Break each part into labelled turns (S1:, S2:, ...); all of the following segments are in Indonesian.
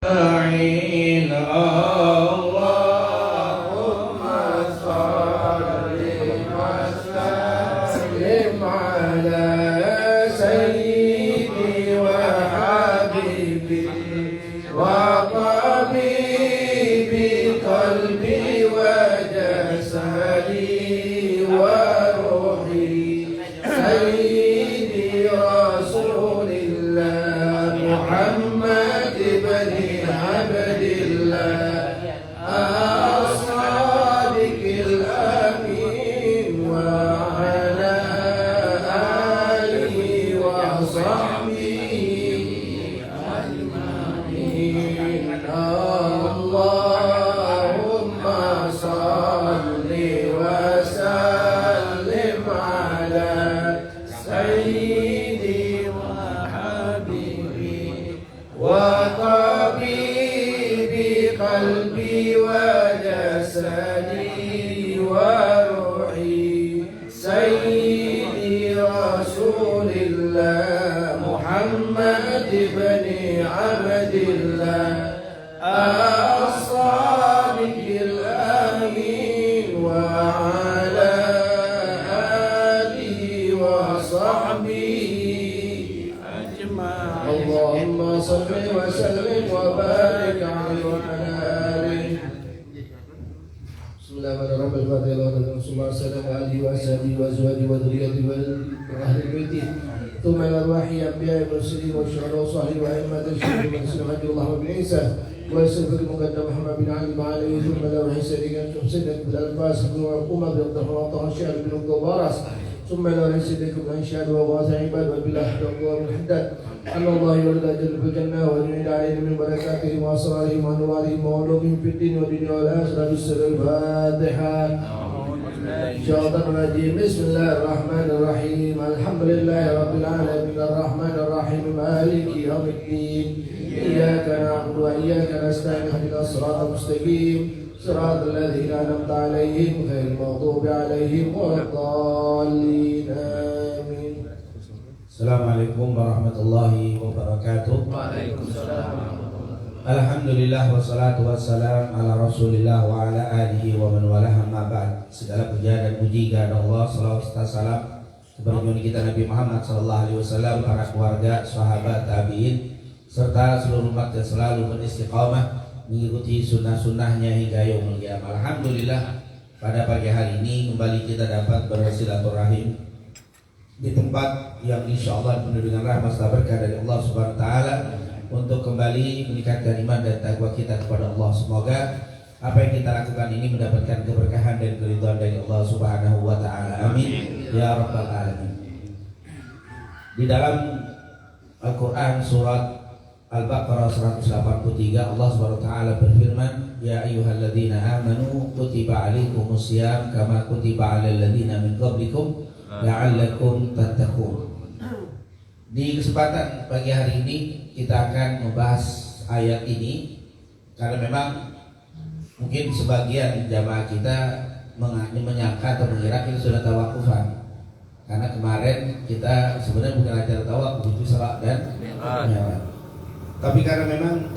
S1: أجمعين. اللهم صل وسلم على سيدي وحبيبي وطبيبي قلبي وجسدي وروحي سيدي رسول الله محمد بن عبد الله الصادق الأمين وعلى آله وصحبه أجمعين. اللهم صل وسلم على سيدي وحبيبي وطبيبي قلبي وجسدي وروحي سيدي رسول الله محمد بن عبد الله الصادق الأمين وعلى آله وصحبه أجمعين. اللهم صل وسلم وبارك عليه وعلى آله. بسم الله الرحمن الرحيم. الفاتحة لله رسول الله صلى الله عليه وآله وأزواجه وذريته وأهل بيته ثم إلى أرواح أنبياء المرسلين والشهداء والصالحين وأئمة الشهداء والمسلمين عبد الله بن عيسى ويسلك المقدم محمد بن علي عليه ثم إلى أرواح سيدنا سيدنا بالأنفاس بن وقومة بن عبد الرحمن طه الشاعر بن القبارس ثم إلى أرواح سيدنا أنشاد وغاث عباد وبالله الله بن حداد أن الله يولد أجل في الجنة ويعيد عليهم من بركاتهم وأسرارهم وأنوارهم وعلومهم في الدين والدنيا والآخرة بالسر. الفاتحة. الشيطان الرجيم. بسم الله الرحمن الرحيم. الحمد لله رب العالمين الرحمن الرحيم مالك يوم الدين إياك نعبد وإياك نستعين اهدنا الصراط المستقيم صراط الذين أنعمت عليهم غير المغضوب عليهم ولا الضالين. آمين.
S2: Assalamualaikum warahmatullahi wabarakatuh.
S1: Waalaikumsalam.
S2: Alhamdulillah wassalatu wassalam ala rasulillah wa ala alihi wa man walah, amma ba'd. Segala puja dan puji kepada Allah, salawat serta salam kepada junjungan kita Nabi Muhammad sallallahu alaihi wasallam, para keluarga, sahabat, tabi'in serta seluruh umat yang selalu beristiqamah mengikuti sunnah-sunnahnya hingga yaumul qiyamah. Alhamdulillah, pada pagi hari ini kembali kita dapat bersilaturahim di tempat yang insyaallah penuh dengan rahmat serta berkah dari Allah Subhanahu wa taala untuk kembali meningkatkan iman dan takwa kita kepada Allah. Semoga apa yang kita lakukan ini mendapatkan keberkahan dan keridhaan dari Allah Subhanahu wa taala. Amin ya rabbal alamin. Di dalam Al-Qur'an surat Al-Baqarah 183 Allah Subhanahu wa taala berfirman, ya ayyuhalladzina amanu kutiba alaikumusiyam kama kutiba alal ladzina min qablikum la'allakum tattaqun. Di kesempatan pagi hari ini kita akan membahas ayat ini karena memang mungkin sebagian jamaah kita menyangka atau mengira kita sudah tawakufan, karena kemarin kita sebenarnya bukan acara tawakuf, itu salat dan nyawa. Tapi karena memang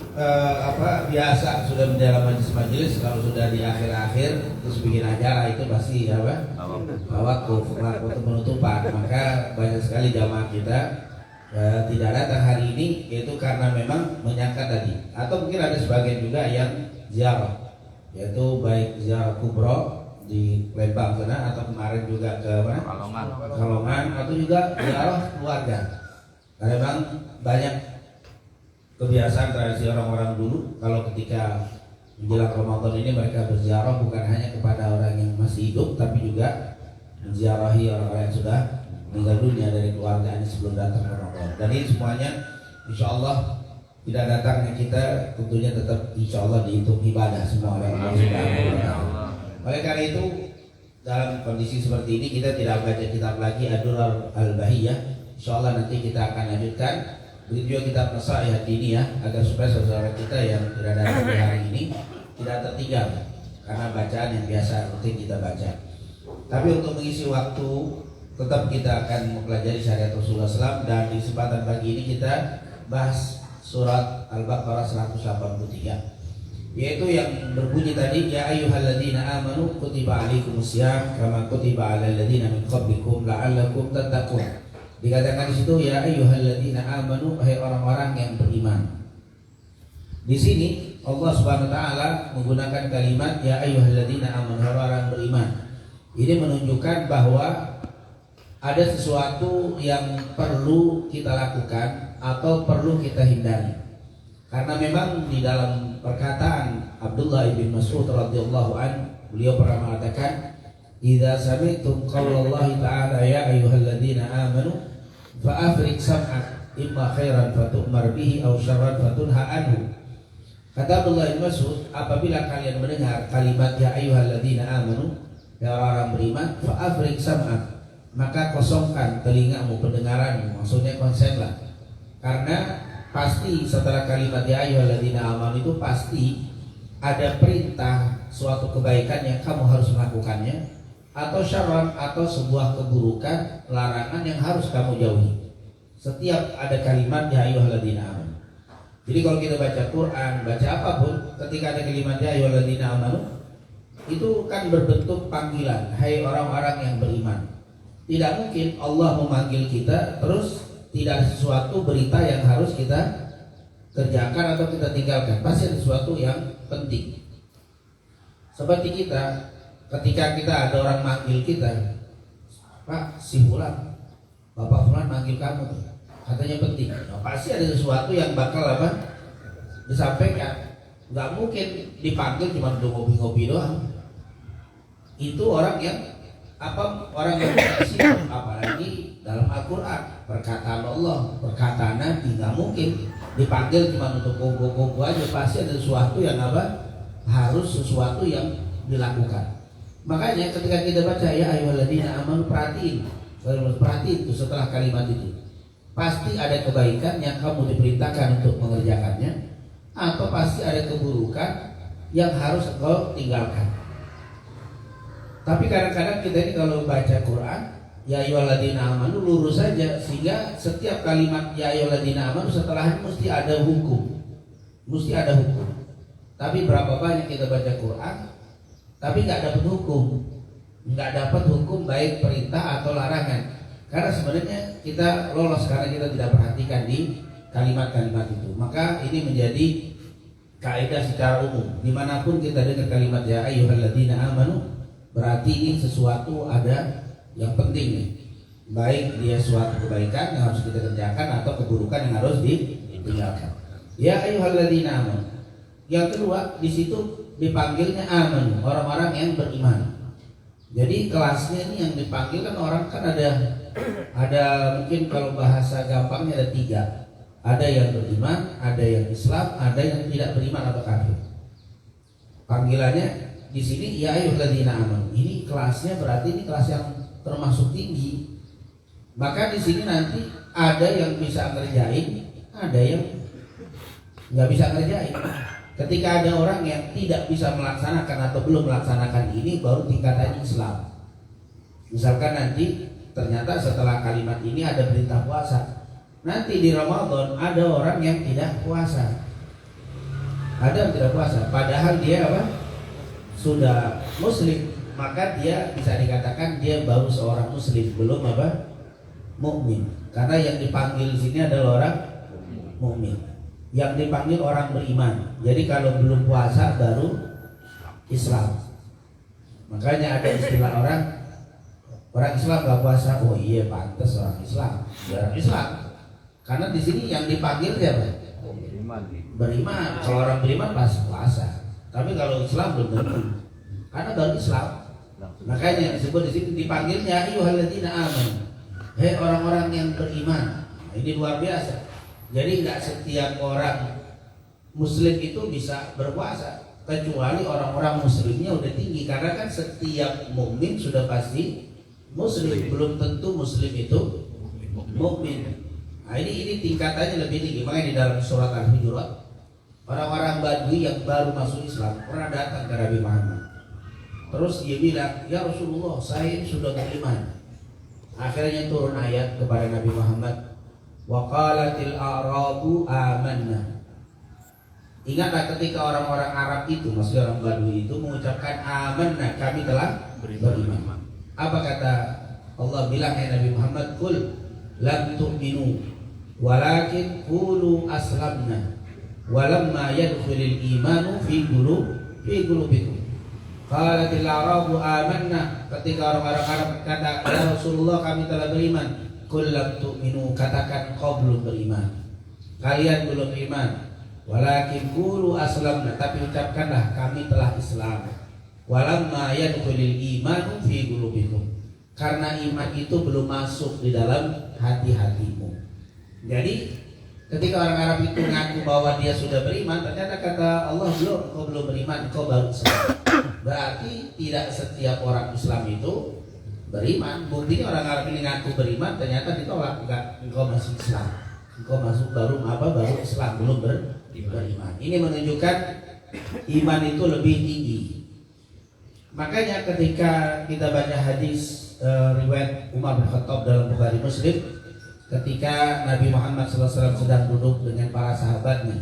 S2: biasa sudah mendalam majelis kalau sudah di akhir-akhir terus bikin acara itu pasti tawakuf untuk penutupan, maka banyak sekali jamaah kita tidak datang hari ini, yaitu karena memang menyangka tadi, atau mungkin ada sebagian juga yang ziarah, yaitu baik ziarah kubro di Lembang sana atau kemarin juga ke Kalongan atau juga ziarah keluarga. Karena memang banyak kebiasaan tradisi orang-orang dulu kalau ketika menjelang Ramadan ini mereka berziarah bukan hanya kepada orang yang masih hidup, tapi juga menziarahi orang-orang yang sudah meninggal dunia dari keluarganya sebelum datang Ramadan. Dan ini semuanya insya Allah tidak datangnya kita tentunya tetap insya Allah dihitung ibadah semua oleh Allah Subhanahu wa taala. Oleh karena itu dalam kondisi seperti ini kita tidak baca kitab lagi Ad-Durar Al-Bahiyah. Insya Allah nanti kita akan lanjutkan. Begitu juga kitab Nasaih ini ya, agar supaya saudara kita yang tidak datang di hari ini tidak tertinggal karena bacaan yang biasa rutin kita baca. Tapi untuk mengisi waktu tetap kita akan mempelajari syariat Rasulullah SAW, dan di kesempatan pagi ini kita bahas surat Al-Baqarah 183, yaitu yang berbunyi tadi, ya ayyuhalladzina amanu kutiba alaikumusiyam kama kutiba alal ladzina min qablikum la'allakum tattaqun. Dikatakan di situ, ya ayyuhalladzina amanu, hai orang-orang yang beriman. Di sini Allah Subhanahu wa taala menggunakan kalimat ya ayyuhalladzina amanu, orang beriman. Ini menunjukkan bahwa ada sesuatu yang perlu kita lakukan atau perlu kita hindari. Karena memang di dalam perkataan Abdullah bin Mas'ud radhiyallahu an, beliau pernah mengatakan, "Idza sami'tum qaulallahi ta'ala ya ayyuhalladzina amanu fa'afrik sam'ak imma khairan fatu'mar bihi aw syarran fatunha anhu." Kata Abdullah bin Mas'ud, apabila kalian mendengar kalimat ya ayyuhalladzina amanu, ya orang beriman, fa'afrik sam'ak, maka kosongkan telingamu, pendengaranmu, maksudnya konsenlah. Karena pasti setelah kalimat ya ayyuhalladzina amanu itu pasti ada perintah suatu kebaikan yang kamu harus melakukannya, atau syarran, atau sebuah keburukan, larangan yang harus kamu jauhi. Setiap ada kalimat ya ayyuhalladzina amanu. Jadi kalau kita baca Quran, baca apapun, ketika ada kalimat ya ayyuhalladzina amanu, itu kan berbentuk panggilan, hai orang-orang yang beriman. Tidak mungkin Allah memanggil kita terus tidak ada sesuatu berita yang harus kita kerjakan atau kita tinggalkan. Pasti ada sesuatu yang penting. Seperti kita, ketika kita ada orang manggil kita, Pak, si Fulan, Bapak Fulan manggil kamu tuh, katanya penting. Nah, pasti ada sesuatu yang bakal disampaikan. Nggak mungkin dipanggil cuma untuk ngopi-ngopi doang. Itu orang yang orang yang berhasil, apalagi dalam Al-Quran, perkataan Allah, perkataan Nabi, nggak mungkin dipanggil cuma untuk kumpul-kumpul aja. Pasti ada sesuatu yang harus sesuatu yang dilakukan. Makanya ketika kita baca ya ayyuhalladzina amanu, perhatiin itu setelah kalimat itu, pasti ada kebaikan yang kamu diperintahkan untuk mengerjakannya, atau pasti ada keburukan yang harus engkau tinggalkan. Tapi kadang-kadang kita ini kalau baca Quran ya ayyuhalladzina amanu lurus saja, sehingga setiap kalimat ya ayyuhalladzina amanu setelahnya mesti ada hukum. Mesti ada hukum. Tapi berapa banyak kita baca Quran tapi nggak dapat hukum. Nggak dapat hukum baik perintah atau larangan. Karena sebenarnya kita lolos karena kita tidak perhatikan di kalimat-kalimat itu. Maka ini menjadi kaidah secara umum. Dimanapun kita dengar kalimat ya ayyuhalladzina amanu, berarti ini sesuatu ada yang penting nih. Baik dia suatu kebaikan yang harus kita kerjakan atau keburukan yang harus ditinggalkan. Ya ayyuhalladzina amanu. Yang kedua, di situ dipanggilnya amanu, orang-orang yang beriman. Jadi kelasnya ini yang dipanggil kan orang kan ada mungkin kalau bahasa gampangnya ada 3. Ada yang beriman, ada yang Islam, ada yang tidak beriman atau kafir. Panggilannya di sini ya ayyuhalladzina amanu. Ini kelasnya berarti ini kelas yang termasuk tinggi. Maka di sini nanti ada yang bisa ngerjain, ada yang nggak bisa ngerjain. Ketika ada orang yang tidak bisa melaksanakan atau belum melaksanakan ini, baru tingkatannya Islam. Misalkan nanti ternyata setelah kalimat ini ada perintah puasa, nanti di Ramadan ada orang yang tidak puasa, ada yang tidak puasa, padahal dia sudah Muslim, maka dia bisa dikatakan dia baru seorang Muslim, belum mukmin. Karena yang dipanggil di sini adalah orang mukmin, yang dipanggil orang beriman. Jadi kalau belum puasa baru Islam. Makanya ada istilah orang Islam gak puasa. Oh iya, pantas orang Islam, orang Islam. Karena di sini yang dipanggil siapa? Beriman. Kalau orang beriman pasti puasa. Tapi kalau Islam belum tentu. Karena baru Islam. Makanya disebut di sini dipanggilnya ayyuhalladzina amanu. Hei orang-orang yang beriman. Nah, ini luar biasa. Jadi nggak setiap orang Muslim itu bisa berpuasa, kecuali orang-orang Muslimnya udah tinggi. Karena kan setiap mukmin sudah pasti Muslim, belum tentu Muslim itu mukmin. Nah, ini tingkatannya lebih tinggi. Makanya di dalam surat Al-Hujurat, orang-orang Badui yang baru masuk Islam pernah datang ke Nabi Muhammad. Terus dia bilang, ya Rasulullah, saya ini sudah beriman. Akhirnya turun ayat kepada Nabi Muhammad, Wa qalatil a'rabu amanna. Ingatlah ketika orang-orang Arab itu, maksudnya orang Badui itu mengucapkan amanna, kami telah beriman. Apa kata Allah bilang Nabi Muhammad, qul lam tu'minu walakin qulu aslamna walamma yadkhulul imanu fi qulubikum. Qalatil a'rabu amanna, ketika orang-orang Arab kata ya Rasulullah kami telah beriman. Qul lam tu'minu, katakan kau belum beriman, kalian belum beriman. Walakin qulu aslamna, tapi ucapkanlah kami telah Islam. Walamma yadkhulul imanu fi qulubikum, karena iman itu belum masuk di dalam hati-hatimu. Jadi ketika orang Arab itu mengaku bahwa dia sudah beriman, ternyata kata Allah belum, kau belum beriman, kau baru Islam. Berarti tidak setiap orang Islam itu beriman. Buktinya orang Arab ini ngaku beriman, ternyata ditolak, enggak, engkau masih Islam, engkau masuk baru Islam, belum beriman. Ini menunjukkan iman itu lebih tinggi. Makanya ketika kita baca hadis riwayat Umar bin Khattab dalam Bukhari Muslim, ketika Nabi Muhammad SAW sedang duduk dengan para sahabatnya,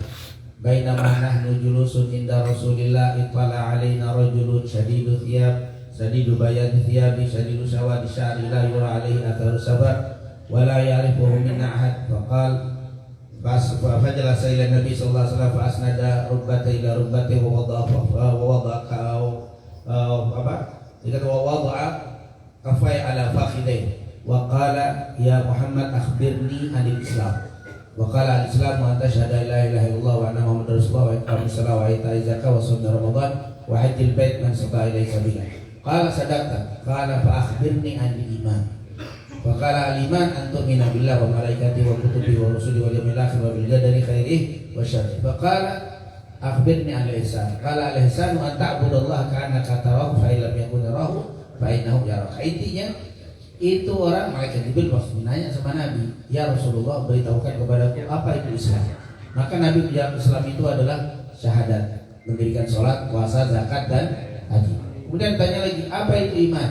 S2: bainama nahnu julusun inda Rasulillah ittala alaina rajulun syadidu thiyab syadidu bayad thiyabi syadidu sawadi sya'ri la yura alaihi atharu sabar wa la ya'rifuhu minna ahad. Faqal fajalasa ila Nabi sallallahu alaihi wasallam fa asnada rukbatayhi ila rukbatihi wa wada'a kafai ala fakhidayhi wa qala ya Muhammad akhbirni anil Islam. Wa qala al-Islam wa anta syahada la ilaha illallah wa anna Muhammadar Rasulullah wa iqamis shalah wa ita'iz zakah wa shaum Ramadan wa hajjil bait man istata'a ilaihi sabila. Qala sadaqta. Qala fa akhbirni anil iman. Wa qala al-iman an tu'mina billahi wa malaikatihi wa kutubihi wa rusulihi wal yawmil akhir wa bil qadari khairihi wa syarrihi. Fa qala akhbirni anil ihsan. Qala al-ihsan an ta'budallaha ka'annaka tarahu fa illam yakun tarahu fa innahu yaraka. Intinya itu orang malaikat Jibril pas menanya sama Nabi, ya Rasulullah beritahukan kepadaku apa itu Islam. Maka Nabi menjawab Islam itu adalah syahadat, mendirikan sholat, puasa, zakat dan haji. Kemudian tanya lagi, apa itu iman?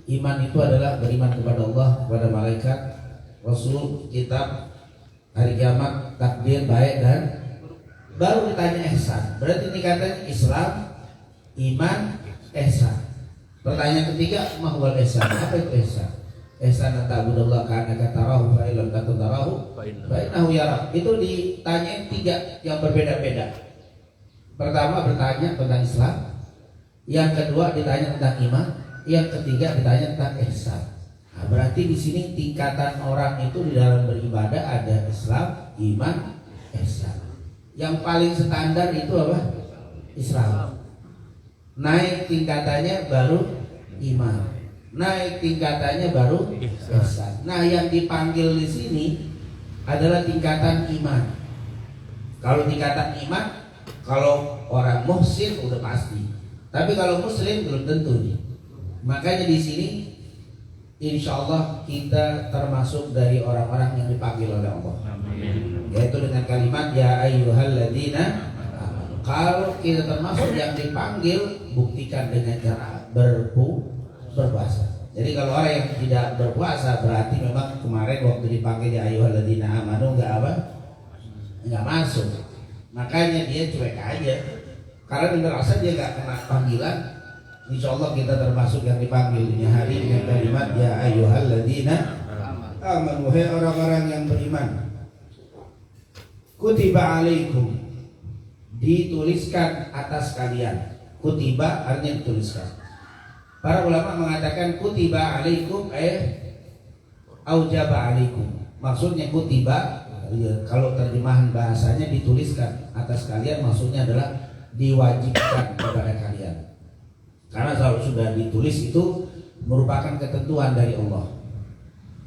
S2: Iman itu adalah beriman kepada Allah, kepada malaikat, Rasul, kitab, hari kiamat, takdir, baik, dan baru ditanya ihsan. Berarti ini katanya Islam, iman, ihsan. Pertanyaan ketiga, mahwal ihsan. Apa itu ihsan? Ihsan ta'budallah ka'annaka tarahu fa illam takun tarahu fa innahu yarak. Itu ditanya tiga yang berbeda-beda. Pertama bertanya tentang Islam, yang kedua ditanya tentang iman, yang ketiga ditanya tentang ihsan. Nah, berarti di sini tingkatan orang itu di dalam beribadah ada Islam, iman, ihsan. Yang paling standar itu apa? Islam. Naik tingkatannya baru iman. Naik tingkatannya baru ihsan. Nah, yang dipanggil di sini adalah tingkatan iman. Kalau tingkatan iman, kalau orang muhsin udah pasti. Tapi kalau muslim belum tentu nih. Makanya di sini insya Allah kita termasuk dari orang-orang yang dipanggil oleh Allah. Amin. Yaitu dengan kalimat ya ayyuhalladzina. Kalau kita termasuk yang dipanggil, buktikan dengan cara berpuasa. Jadi kalau orang yang tidak berpuasa, berarti memang kemarin waktu dipanggil ya ayyuhalladzina amanu enggak masuk. Makanya dia cuek aja. Karena dia merasa dia enggak kena panggilan. Insya Allah kita termasuk yang dipanggil ini hari dengan kalimat ya ayyuhalladzina amanu, hai orang-orang yang beriman. Kutiba alaikum, dituliskan atas kalian. Kutiba artinya dituliskan. Para ulama mengatakan kutiba alaikum aujaba alaikum. Maksudnya kutiba, kalau terjemahan bahasanya dituliskan atas kalian, maksudnya adalah diwajibkan kepada kalian. Karena kalau sudah ditulis itu merupakan ketentuan dari Allah.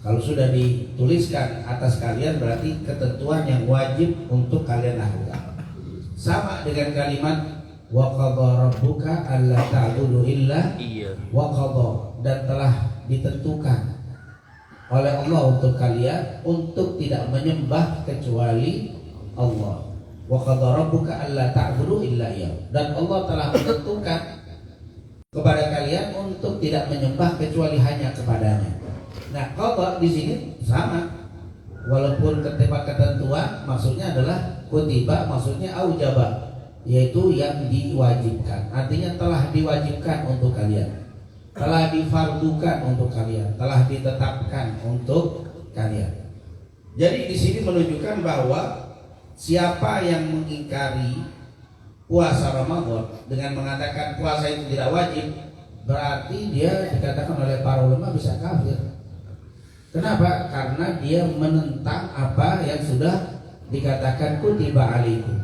S2: Kalau sudah dituliskan atas kalian berarti ketentuan yang wajib untuk kalian lakukan. Sama dengan kalimat wa qadha rabbuka alla ta'budu illa wa qadha, dan telah ditentukan oleh Allah untuk kalian untuk tidak menyembah kecuali Allah. Wa qadha rabbuka alla ta'budu illa iyyah, dan Allah telah menentukan kepada kalian untuk tidak menyembah kecuali hanya kepadanya. Nah, qadha di sini sama. walaupun ketentuan maksudnya adalah kutiba, maksudnya aujaba, yaitu yang diwajibkan. Artinya telah diwajibkan untuk kalian, telah difardukan untuk kalian, telah ditetapkan untuk kalian. Jadi di sini menunjukkan bahwa siapa yang mengingkari puasa Ramadan dengan mengatakan puasa itu tidak wajib, berarti dia dikatakan oleh para ulama bisa kafir. Kenapa? Karena dia menentang apa yang sudah dikatakan kutiba alaikum.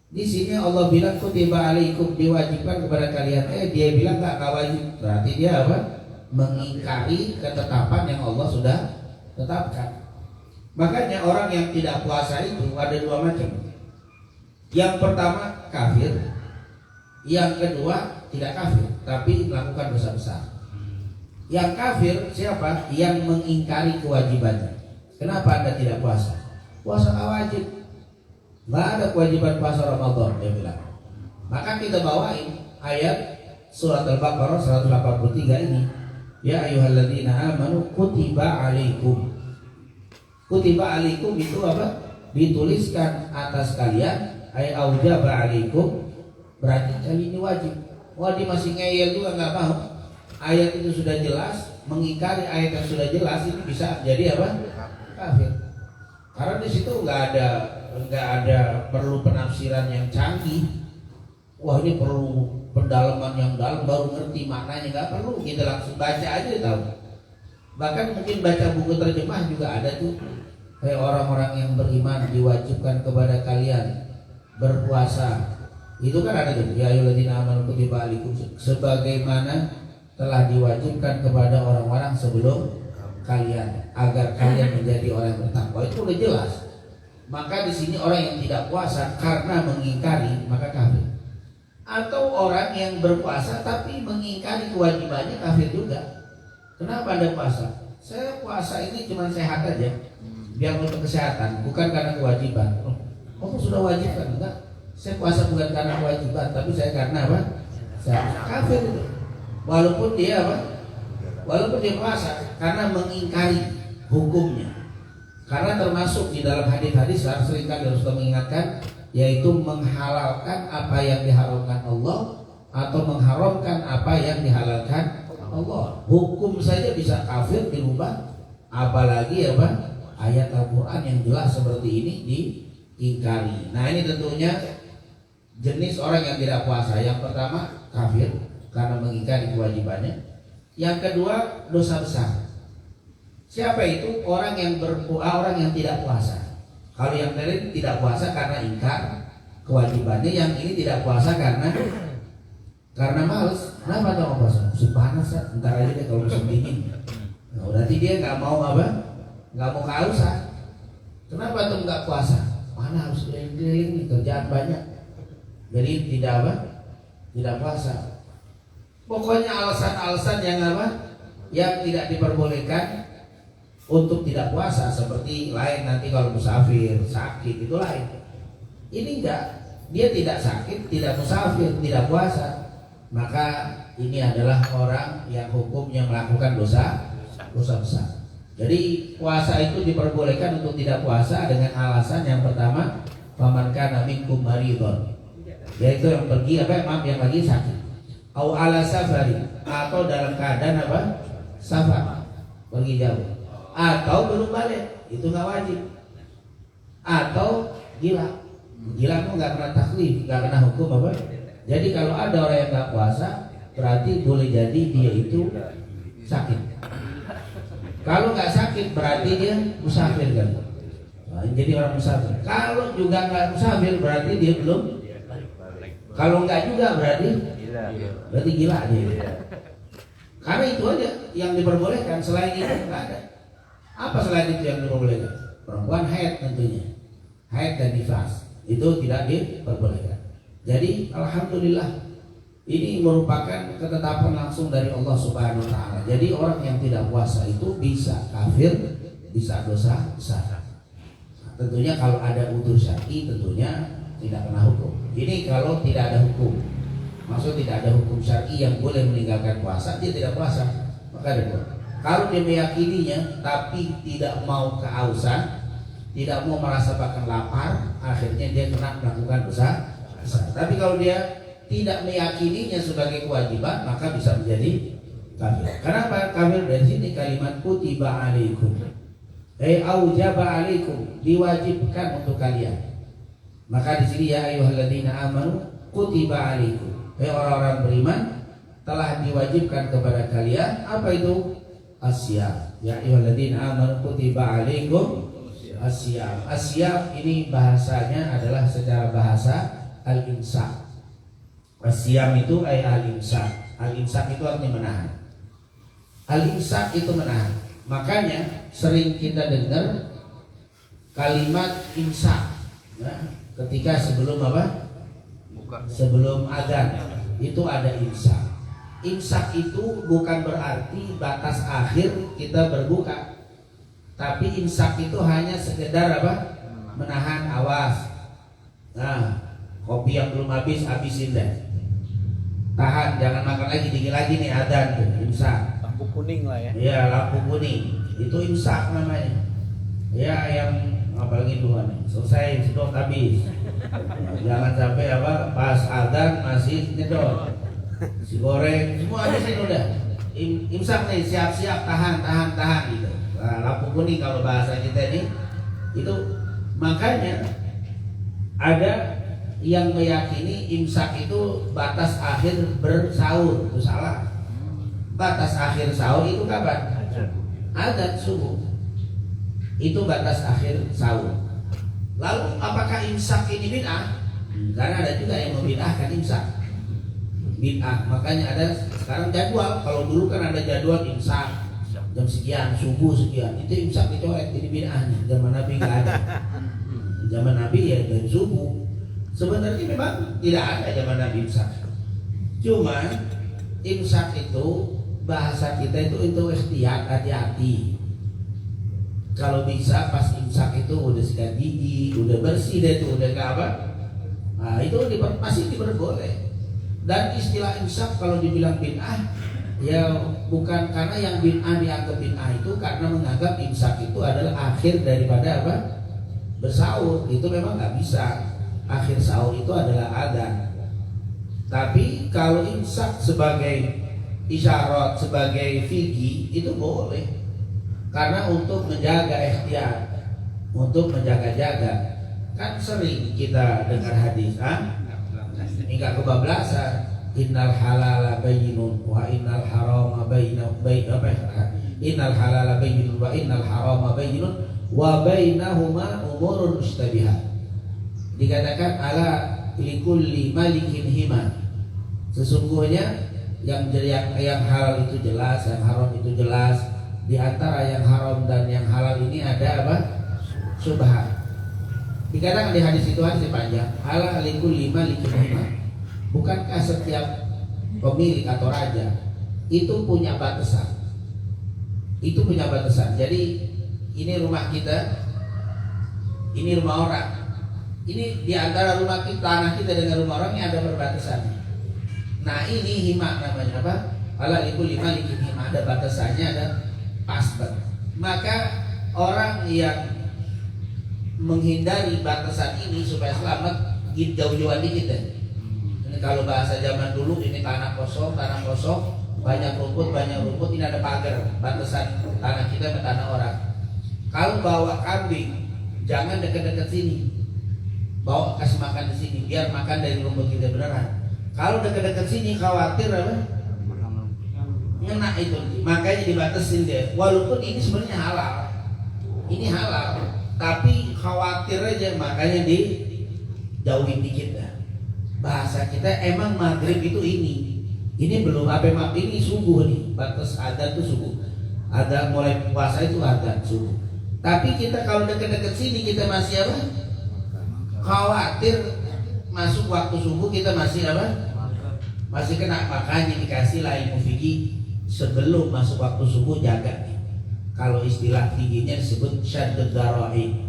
S2: Di sini Allah bilang kutiba alaikum, diwajibkan kepada kalian. Dia bilang nggak wajib. Berarti dia apa? Mengingkari ketetapan yang Allah sudah tetapkan. Makanya orang yang tidak puasa itu ada dua macam. Yang pertama kafir, yang kedua tidak kafir tapi melakukan dosa besar. Yang kafir siapa? Yang mengingkari kewajibannya. Kenapa Anda tidak puasa? Puasa nggak wajib, nggak ada kewajiban puasa Ramadan, dia bilang. Maka kita bawain ayat surat Al-Baqarah 183 ini. Ya ayyuhalladzina amanu kutiba alaikum. Kutiba alaikum itu apa? Dituliskan atas kalian, ay aujaba alaikum, berarti kali ini wajib. Wah, dia masih ngeyel juga nggak mau. Ayat itu sudah jelas, mengingkari ayat yang sudah jelas ini bisa jadi apa? Kafir. Karena di situ nggak ada perlu penafsiran yang canggih. Wah, ini perlu pendalaman yang dalam baru ngerti maknanya, nggak perlu. Kita langsung baca aja tahu. Bahkan mungkin baca buku terjemah juga ada tuh. Kayak orang-orang yang beriman diwajibkan kepada kalian berpuasa. Itu kan ada tuh. Ya ayyuhalladzina amanu kutiba alaikum, sebagaimana telah diwajibkan kepada orang-orang sebelum kalian agar kalian menjadi orang yang bertakwa. Itu udah jelas. Maka di sini orang yang tidak puasa karena mengingkari maka kafir. Atau orang yang berpuasa tapi mengingkari kewajibannya kafir juga. Kenapa Anda puasa? Saya puasa ini cuma sehat aja, biar untuk kesehatan, bukan karena kewajiban. Kamu sudah wajib kan? Enggak. Saya puasa bukan karena kewajiban, tapi saya karena apa? Saya kafir itu. Walaupun dia apa? Walaupun dia puasa karena mengingkari hukumnya. Karena termasuk di dalam hadis-hadis seringkali Rasulullah mengingatkan, yaitu menghalalkan apa yang diharamkan Allah atau mengharamkan apa yang dihalalkan Allah. Hukum saja bisa kafir dirubah, apalagi apa? Ayat Al-Quran yang jelas seperti ini diingkari. Nah, ini tentunya jenis orang yang tidak puasa. Yang pertama kafir karena mengingkari kewajibannya. Yang kedua dosa besar. Siapa itu? Orang yang orang yang tidak puasa. Kalau yang tadi tidak puasa karena ingkar kewajibannya, yang ini tidak puasa karena males. Kenapa dong puasa? Musim panas, ntar aja deh kalau musim dingin. Nah, berarti dia nggak mau apa? Nggak mau kehausan. Kenapa tuh nggak puasa? Mana harus keliling-keliling, kerjaan banyak. Jadi tidak apa? Tidak puasa. Pokoknya alasan-alasan yang apa? Yang tidak diperbolehkan untuk tidak puasa, seperti lain nanti kalau musafir, sakit, itu lain. Ini enggak, dia tidak sakit, tidak musafir, tidak puasa, maka ini adalah orang yang hukumnya melakukan dosa besar. Jadi puasa itu diperbolehkan untuk tidak puasa dengan alasan yang pertama, faman kana minkum maridun, yaitu yang pergi yang lagi sakit, au ala safari, atau dalam keadaan apa? Safar, pergi jauh, atau belum balik, itu nggak wajib, atau gila kok nggak kena taklif, nggak kena hukum apa. Jadi kalau ada orang yang nggak puasa, berarti boleh jadi dia itu sakit. Kalau nggak sakit berarti dia musafir kan. Nah, jadi orang musafir. Kalau juga nggak musafir berarti dia belum. Kalau nggak juga berarti gila dia. Karena itu aja yang diperbolehkan, selain itu nggak ada. Apa selain itu yang diperbolehkan? Perempuan haid tentunya, haid dan nifas itu tidak diperbolehkan. Jadi alhamdulillah ini merupakan ketetapan langsung dari Allah Subhanahu wa taala. Jadi orang yang tidak puasa itu bisa kafir, bisa dosa besar. Nah, tentunya kalau ada udzur syar'i tentunya tidak kena hukum. Ini kalau tidak ada hukum. Maksud tidak ada hukum syar'i yang boleh meninggalkan puasa, dia tidak puasa. Maka ada. Kalau dia meyakininya tapi tidak mau kehausan, tidak mau merasakan lapar, akhirnya dia kena melakukan dosa besar. Tapi kalau dia tidak meyakininya sebagai kewajiban, maka bisa menjadi kafir. Kenapa kafir? Dari sini kalimat kutiba alaikum, aujaba alaikum, diwajibkan untuk kalian. Maka di sini ya ayyuhalladzina amanu kutiba alaikum, orang-orang beriman telah diwajibkan kepada kalian apa itu? Asyam. Ya ayyuhalladzina amanu kutiba alaikum asyam. Asyam ini bahasanya adalah secara bahasa al-imsak. Asyam itu al-imsak. Al-imsak itu artinya menahan. Al-imsak itu menahan. Makanya sering kita dengar kalimat imsak. Nah, ketika sebelum apa? Sebelum azan itu ada imsak. Imsak itu bukan berarti batas akhir kita berbuka, tapi imsak itu hanya sekedar apa? Menahan, awas. Nah, kopi yang belum habis habisin deh. Tahan, jangan makan lagi, dingin lagi nih adzan tuh, imsak.
S3: Lampu kuning lah ya.
S2: Iya, lampu kuning. Itu imsak namanya. Ya, yang apalagi Tuhan selesai sedot habis. Jangan sampai apa pas adzan masih nyedot. Si goreng semua habisin udah. Imsak nih, siap-siap, tahan gitu. Nah, lampu kuning kalau bahasa kita ini itu. Makanya ada yang meyakini imsak itu batas akhir bersahur. Itu salah. Batas akhir sahur itu kapan? Adzan subuh. Itu batas akhir sahur. Lalu apakah imsak ini bid'ah? Karena ada juga yang membid'ahkan imsak. Bid'ah. Makanya ada sekarang jadwal. Kalau dulu kan ada jadwal imsak jam sekian, subuh sekian. Itu imsak dicoret, ini bid'ahnya. Zaman Nabi nggak ada. Zaman Nabi ya dari subuh. Sebenarnya memang tidak ada zaman Nabi imsak. Cuma imsak itu bahasa kita itu ikhtiyat, hati-hati. Kalau bisa pas imsak itu udah sikat gigi, udah bersih deh itu, udah gak apa. Nah, itu masih diperboleh. Dan istilah imsak kalau dibilang bid'ah, ya bukan karena yang bid'ah dianggap bid'ah itu karena menganggap imsak itu adalah akhir daripada apa? Bersahur. Itu memang nggak bisa. Akhir sahur itu adalah adzan. Tapi kalau imsak sebagai isyarat, sebagai figi itu boleh. Karena untuk menjaga ikhtiyat, untuk menjaga-jaga. Kan sering kita dengar hadis, hingga kebablasan. Innal halala bayyinun wa innal harama innal halala bayyinun wa innal harama bayyinun wa bainahuma umurun mustabihat. Dikatakan ala likulli malikin hima. Sesungguhnya yang halal itu jelas, yang haram itu jelas. Di antara yang haram dan yang halal ini ada apa? Subhat. Dikatakan di hadis itu hadis panjang. Ala likulli malikin hima. Bukankah setiap pemilik atau raja itu punya batasan? Itu punya batasan. Jadi ini rumah kita, ini rumah orang. Ini di antara rumah kita, tanah kita dengan rumah orang ini ada perbatasan. Nah ini hima namanya apa? Ala likulli malikin hima, ada batasannya, ada pasbat. Maka orang yang menghindari batasan ini supaya selamat, jauh-jauhan dikit deh. Kalau bahasa zaman dulu ini tanah kosong, banyak rumput, ini ada pagar batasan tanah kita ke tanah orang. Kalau bawa kambing, jangan dekat-dekat sini, bawa kasih makan di sini, biar makan dari rumput kita beneran. Kalau dekat-dekat sini khawatir apa? Ngena itu, makanya dibatasin dia. Walaupun ini sebenarnya halal, ini halal, tapi khawatir aja, makanya dijauhin dikit dah. Bahasa kita emang maghrib itu ini belum apa ini subuh nih, batas adzan itu subuh, ada mulai puasa itu adzan subuh. Tapi kita kalau dekat-dekat sini kita masih apa? Khawatir masuk waktu subuh kita masih apa? Masih kena, makanya dikasih lah ilmu fikih sebelum masuk waktu subuh jaga nih. Kalau istilah fikihnya disebut syaddud dzara'i,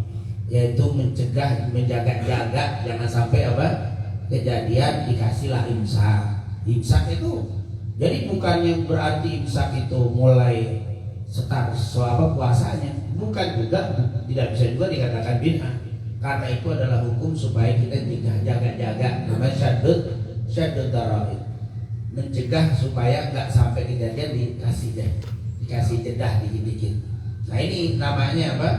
S2: yaitu mencegah, menjaga-jaga jangan sampai apa? Kejadian dikasihlah imsak. Imsak itu jadi bukan yang berarti imsak itu mulai selama puasanya, bukan juga tidak bisa juga dikatakan bid'ah, karena itu adalah hukum supaya kita jaga-jaga, namanya syaddud daraib, mencegah supaya nggak sampai kejadian dikasih jedah dikit-dikit. Nah ini namanya apa?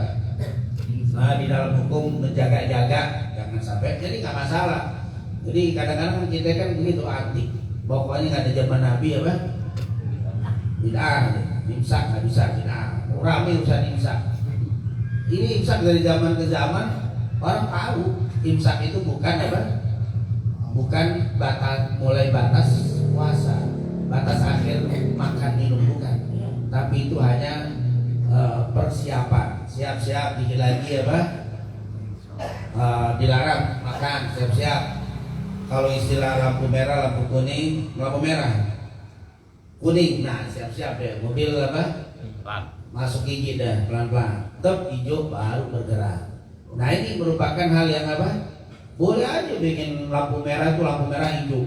S2: Nah, di dalam hukum menjaga-jaga jangan sampai, jadi nggak masalah. Jadi kadang-kadang kita kan begitu antik, pokoknya nggak ada zaman Nabi apa? Bid'ah, imsak nggak bisa bid'ah, rame urusan imsak. Ini imsak dari zaman ke zaman orang tahu imsak itu bukan apa? Bukan mulai batas puasa, batas akhir makan minum, bukan. Tapi itu hanya persiapan, siap-siap dikit lagi apa? Dilarang makan, siap-siap. Kalau istilah lampu merah, lampu kuning, lampu merah, kuning, nah siap-siap ya. Mobil apa? Masuk gigi dah pelan-pelan. Tetap hijau baru bergerak. Nah ini merupakan hal yang apa? Boleh aja bikin lampu merah itu lampu merah hijau,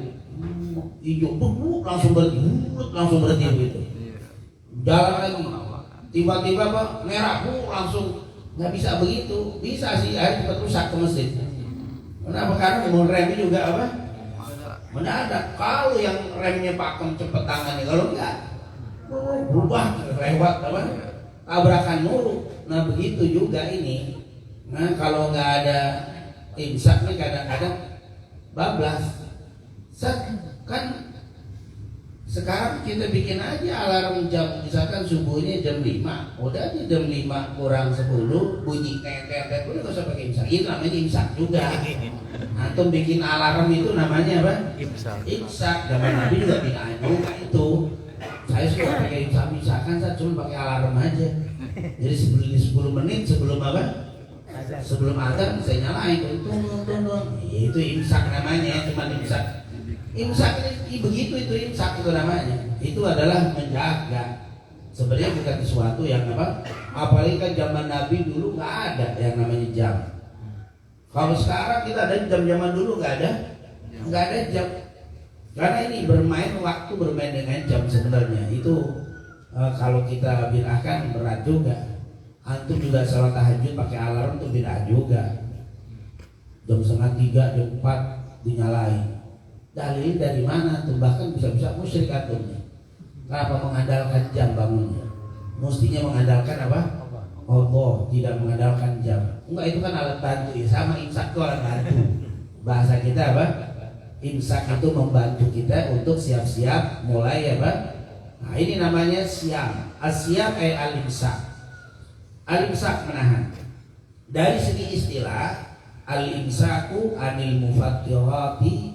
S2: langsung berhenti begitu. Jalan lagi, tiba-tiba apa? Merah, langsung. Nggak bisa begitu. Bisa sih, akhirnya cepat rusak ke masjid. Kenapa? Karena remnya juga apa? Mendadak. Kalau yang remnya pakem cepet tangannya, kalau enggak berubah lewat apa? Tabrakan mulu. Nah begitu juga ini. Nah kalau nggak ada imsak nih kadang-kadang bablas. Kan sekarang kita bikin aja alarm jam, misalkan subuhnya jam 5, udah aja jam 5 kurang 10 bunyi tet, udah gak usah pakai imsak. Itu namanya imsak juga. Antum bikin alarm itu namanya apa? Imsak. Zaman Nabi juga bid'ah juga itu. Saya suka pakai imsak, misalkan saya cuma pakai alarm aja. Jadi 10 menit sebelum apa? Sebelum adzan saya nyalain, itu imsak namanya, cuma imsak. Imsak ini begitu, itu imsak itu namanya. Itu adalah menjaga. Sebenarnya bukan sesuatu yang apa? Apalagi kan zaman Nabi dulu nggak ada yang namanya jam. Kalau sekarang kita ada jam, zaman dulu nggak ada jam. Karena ini bermain waktu, bermain dengan jam sebenarnya itu kalau kita bid'ahkan berat juga. Antum juga salat tahajud pakai alarm tuh bid'ah juga. Jam 2:30, jam 4 dinyalain. Dalil dari mana tuh? Bahkan bisa-bisa musyrik antumnya. Kenapa mengandalkan jam bangunnya? Mestinya mengandalkan apa? Allah, tidak mengandalkan jam. Enggak, itu kan alat bantu ya. Sama imsak itu alat bantu. Bahasa kita apa? Imsak itu membantu kita untuk siap-siap mulai apa? Nah ini namanya siam. Asyam al-imsak. Al-imsak menahan. Dari segi istilah, al-imsaku anil mufattirati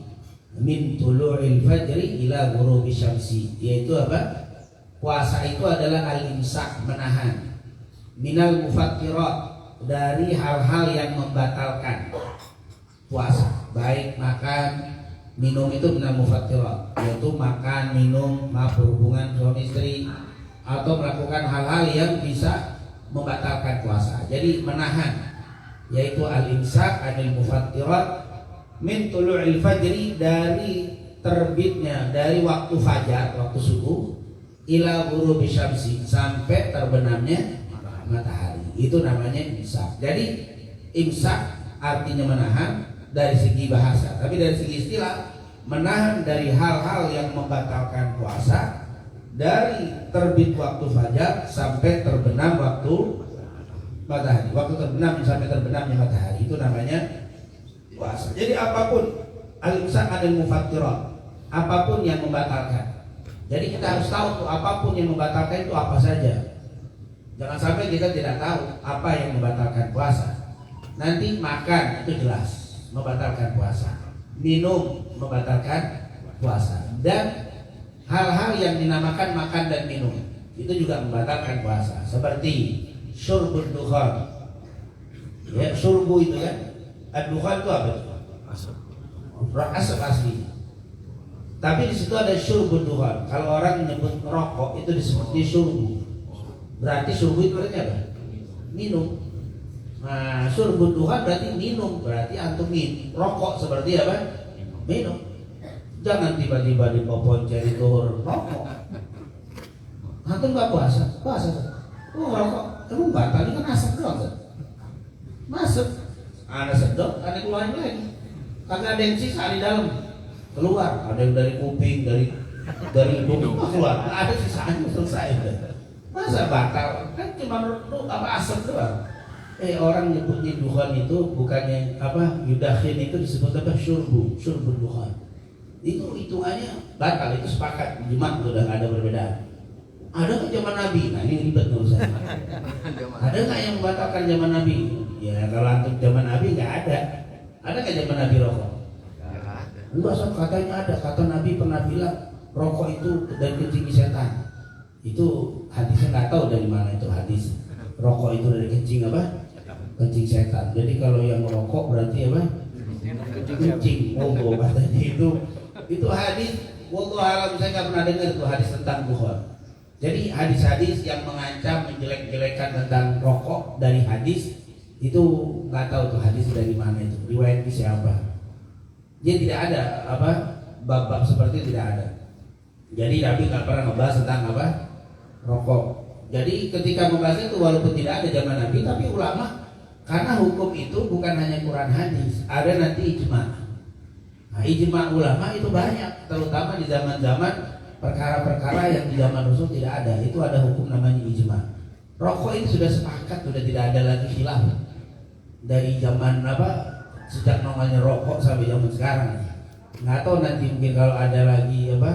S2: min tulu'il fajri ila ghurubi syamsi, yaitu apa? Puasa itu adalah al-imsak, menahan, minal mufattirat, dari hal-hal yang membatalkan puasa, baik makan, minum itu minal mufattirat, yaitu makan, minum, berhubungan suami istri, atau melakukan hal-hal yang bisa membatalkan puasa. Jadi menahan, yaitu al-imsak anil mufattirat min tulu'il fajri, dari terbitnya, dari waktu fajar, waktu subuh, ila ghurubi syamsi, sampai terbenamnya matahari. Itu namanya imsak. Jadi imsak artinya menahan dari segi bahasa, tapi dari segi istilah menahan dari hal-hal yang membatalkan puasa, dari terbit waktu fajar sampai terbenam waktu matahari. Waktu terbenam sampai terbenamnya matahari, itu namanya puasa. Jadi apapun al-imsak adil mufattirat, apapun yang membatalkan. Jadi kita harus tahu tuh apapun yang membatalkan itu apa saja. Jangan sampai kita tidak tahu apa yang membatalkan puasa. Nanti makan itu jelas membatalkan puasa, minum membatalkan puasa, dan hal-hal yang dinamakan makan dan minum itu juga membatalkan puasa. Seperti syurbud dukhan. Ya, syurbu itu kan, ad-dukhan itu apa? Asap asli. Tapi di situ ada syurbud dukhan. Kalau orang menyebut rokok itu disebut syurbu. Berarti syurbu itu artinya apa? Minum. Nah, syurbud dukhan berarti minum. Berarti antum rokok seperti apa? Minum. Jangan tiba-tiba di popon cari tuhur rokok. Antum nggak puasa? Puasa. Oh rokok, emang batal ini kan asap doang kan? Masuk, ada sedot, ada keluarin lagi. Kagak ada yang sisa di dalam. Keluar, ada yang dari kuping, dari hidung keluar, nggak ada sisanya, selesai udah. Masa batal? Kan cuma asap doang. Orang nyebutnya duhan itu bukannya apa? Yudakhin itu disebut apa? Syurbul duhan. Itu hitungannya batal, itu sepakat. Ijma sudah nggak ada perbedaan. Ada nggak zaman Nabi? Nah ini ribet urusan. Ada nggak yang membatalkan zaman Nabi? Ya kalau antum zaman Nabi nggak ada. Ada nggak zaman Nabi rokok? Enggak, katanya ada. Kata Nabi pernah bilang rokok itu dari kencing setan. Itu hadisnya nggak tahu dari mana itu hadis. Rokok itu dari kencing apa? Kencing setan. Jadi kalau yang merokok berarti apa? Kencing. Oh, katanya itu hadis. Wallahu alam, saya nggak pernah dengar itu hadis tentang duhan. Jadi hadis-hadis yang mengancam menjelek-jelekan tentang rokok dari hadis itu nggak tahu tuh hadis dari mana itu. Riwayat siapa? Dia tidak ada apa bab-bab seperti itu, tidak ada. Jadi Nabi nggak pernah membahas tentang apa rokok. Jadi ketika membahas itu walaupun tidak ada zaman Nabi, tapi ulama karena hukum itu bukan hanya Quran hadis, ada nanti ijma. Nah, ijma ulama itu banyak, terutama di zaman-zaman perkara-perkara yang di zaman Rasul tidak ada. Itu ada hukum namanya ijma. Rokok itu sudah sepakat, sudah tidak ada lagi khilaf dari zaman apa sejak namanya rokok sampai zaman sekarang. Nggak tahu nanti mungkin kalau ada lagi apa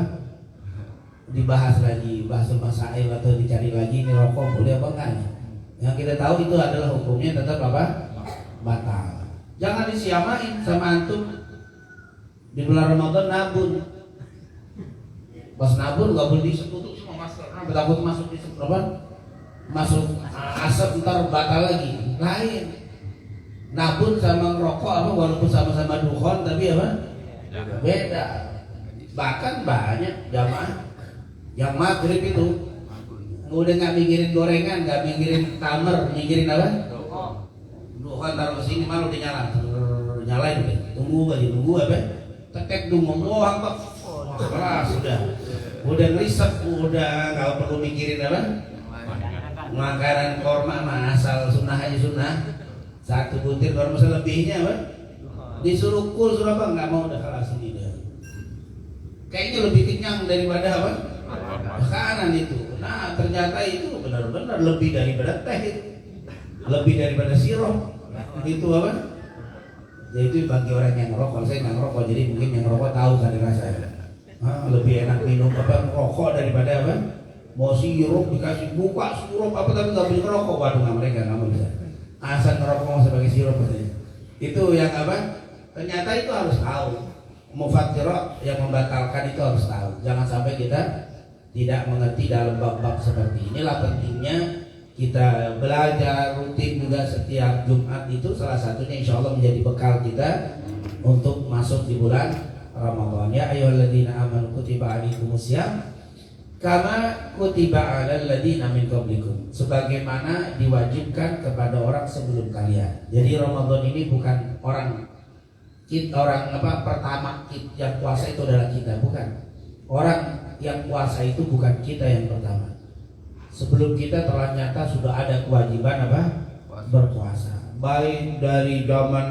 S2: dibahas lagi bahasa masail atau dicari lagi ini rokok boleh apa enggak. Yang kita tahu itu adalah hukumnya tetap apa batal. Jangan disiamain sama antum di bulan Ramadan nabun. Pas nabun nggak boleh disekutu semua masuk, takut masuk di apa masuk asap ntar batal lagi. Lain nabun sama ngerokok apa walaupun sama-sama dukhon tapi apa beda. Bahkan banyak jamaah yang maghrib itu udah nggak mikirin gorengan, nggak mikirin tamer, mikirin apa dukhon taruh kesini malu dinyala nyalain deh. Tunggu apa tekek dulu doang pak. Kelas udah ngerisep, udah nggak perlu mikirin apa makanan korma mah asal sunnah aja sunnah. Satu butir baru masa lebihnya apa? Disuruh kul suruh apa? Nggak mau, udah kelas ini dah. Kayaknya lebih kenyang daripada apa? Makanan itu. Nah ternyata itu benar-benar lebih daripada teh itu. Lebih daripada sirup. Itu apa? Ya itu bagi orang yang ngerokok. Saya nggak ngerokok, jadi mungkin yang ngerokok tahu kan rasanya. Lebih enak minum apa rokok daripada apa? Mau sirup dikasih buka sirup apa tapi nggak boleh ngerokok. Waduh nggak, mereka nggak mau bisa. Asal ngerokok sebagai sirup katanya. Itu yang apa? Ternyata itu harus tahu. Mufattirah yang membatalkan itu harus tahu. Jangan sampai kita tidak mengerti dalam bab-bab seperti inilah pentingnya kita belajar rutin juga setiap Jumat itu salah satunya insya Allah menjadi bekal kita untuk masuk di bulan Ramadan. Ya ayyuhalladzina amanu kutiba alaikumusiyam kama kutiba alal ladzina min qablikum, sebagaimana diwajibkan kepada orang sebelum kalian. Jadi Ramadan ini bukan orang apa pertama yang puasa itu adalah kita, bukan. Orang yang puasa itu bukan kita yang pertama. Sebelum kita telah nyata sudah ada kewajiban apa? Berpuasa. Baik dari zaman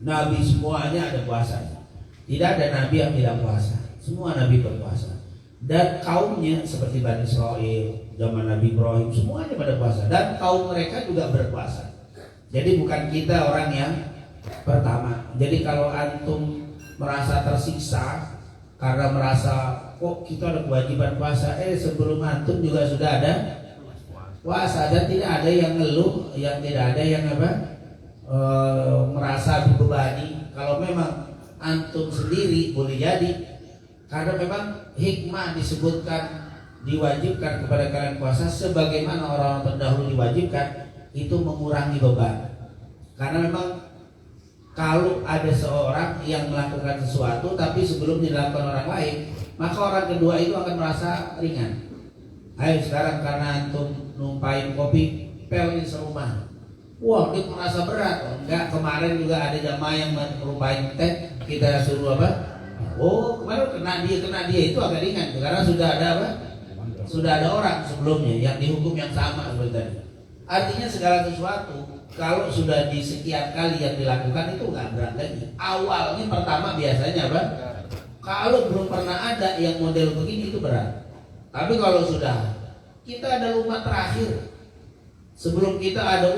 S2: Nabi semuanya ada puasa. Tidak ada nabi yang tidak puasa. Semua nabi berpuasa. Dan kaumnya seperti Bani Israil, zaman Nabi Ibrahim, semuanya pada puasa. Dan kaum mereka juga berpuasa. Jadi bukan kita orang yang pertama. Jadi kalau antum merasa tersiksa karena merasa kok kita ada kewajiban puasa, sebelum antum juga sudah ada puasa. Dan tidak ada yang ngeluh, yang tidak ada yang apa merasa dibebani. Kalau memang antum sendiri boleh jadi, karena memang hikmah disebutkan diwajibkan kepada kalian puasa sebagaimana orang-orang terdahulu diwajibkan, itu mengurangi beban. Karena memang kalau ada seorang yang melakukan sesuatu tapi sebelum dilakukan orang lain, maka orang kedua itu akan merasa ringan. Ayo sekarang karena antum numpain kopi pelin serumah, wah dia merasa berat. Enggak, kemarin juga ada jamaah yang menumpain teh, kita suruh apa? Oh kemarin kena dia itu agak ringan karena sudah ada apa? sudah ada orang sebelumnya yang dihukum yang sama seperti tadi. Artinya segala sesuatu kalau sudah di sekian kali yang dilakukan itu nggak berat lagi. Awalnya pertama biasanya apa? Kalau belum pernah ada yang model begini itu berat. Tapi kalau sudah, kita ada umat terakhir. Sebelum kita ada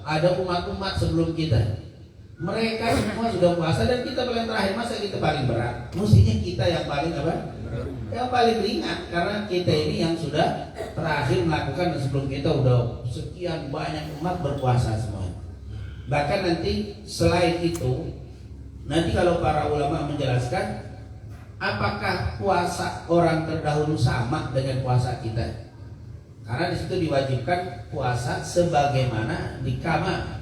S2: ada umat-umat sebelum kita. Mereka semua sudah puasa dan kita paling terakhir, masa kita paling berat? Mestinya kita yang paling apa? Yang paling ringan, karena kita ini yang sudah terakhir melakukan dan sebelum kita udah sekian banyak umat berpuasa semua. Bahkan nanti selain itu, nanti kalau para ulama menjelaskan apakah puasa orang terdahulu sama dengan puasa kita? Karena di situ diwajibkan puasa sebagaimana di kama,